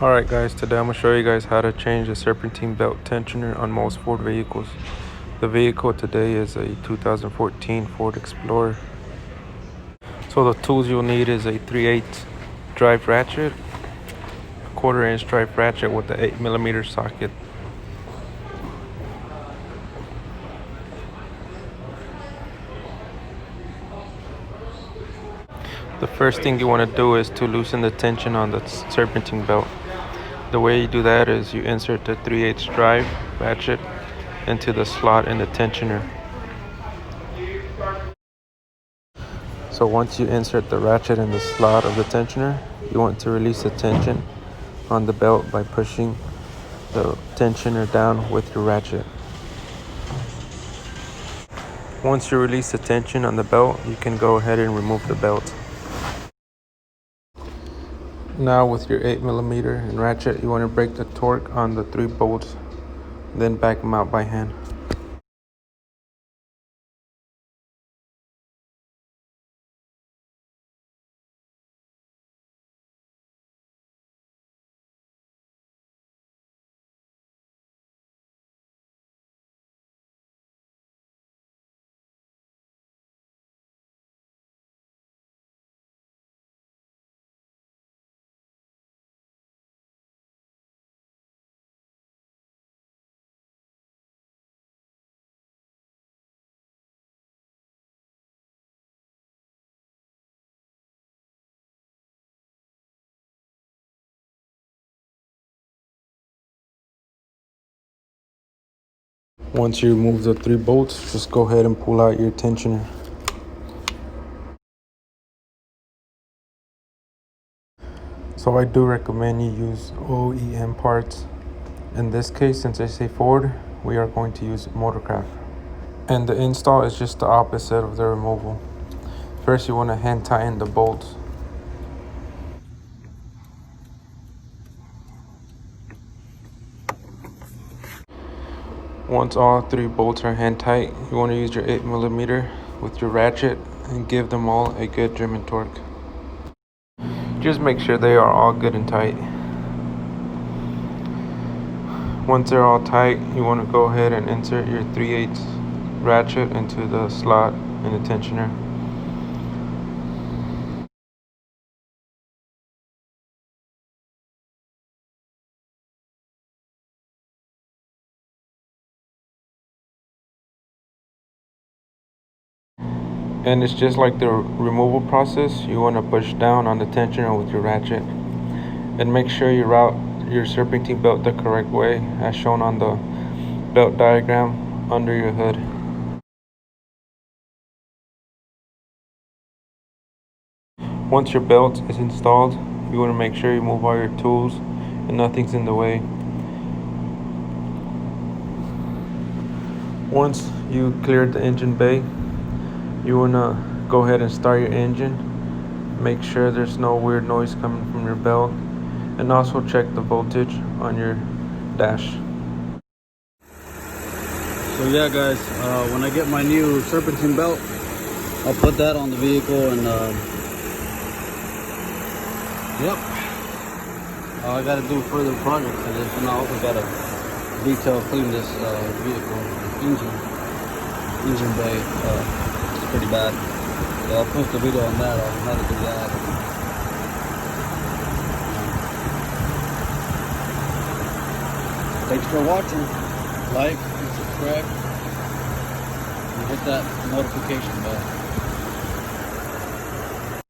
Alright guys, today I'm going to show you guys how to change the serpentine belt tensioner on most Ford vehicles. The vehicle today is a 2014 Ford Explorer. So the tools you'll need is a 3/8 drive ratchet, a 1/4 inch drive ratchet with the 8mm socket. The first thing you want to do is to loosen the tension on the serpentine belt. The way you do that is you insert the 3/8 drive ratchet into the slot in the tensioner. So once you insert the ratchet in the slot of the tensioner, you want to release the tension on the belt by pushing the tensioner down with your ratchet. Once you release the tension on the belt, you can go ahead and remove the belt. Now with your 8mm and ratchet, you want to break the torque on the 3 bolts, then back them out by hand. Once you remove the 3 bolts, just go ahead and pull out your tensioner. So I do recommend you use OEM parts. In this case, since I say Ford, we are going to use Motorcraft. And the install is just the opposite of the removal. First, you want to hand tighten the bolts. Once all 3 bolts are hand tight, you want to use your 8mm with your ratchet and give them all a good German torque. Just make sure they are all good and tight. Once they're all tight, you want to go ahead and insert your 3/8 ratchet into the slot in the tensioner. And it's just like the removal process. You want to push down on the tensioner with your ratchet and make sure you route your serpentine belt the correct way as shown on the belt diagram under your hood. Once your belt is installed, you want to make sure you move all your tools and nothing's in the way. Once you cleared the engine bay, you want to go ahead and start your engine. Make sure there's no weird noise coming from your belt, and also check the voltage on your dash. So yeah guys, when I get my new serpentine belt, I'll put that on the vehicle and yep. I gotta do further projects to this, and I also gotta detail clean this vehicle engine bay. It's pretty bad. So I'll post a video on that, on how to do that. Thanks for watching. Like and subscribe and hit that notification bell.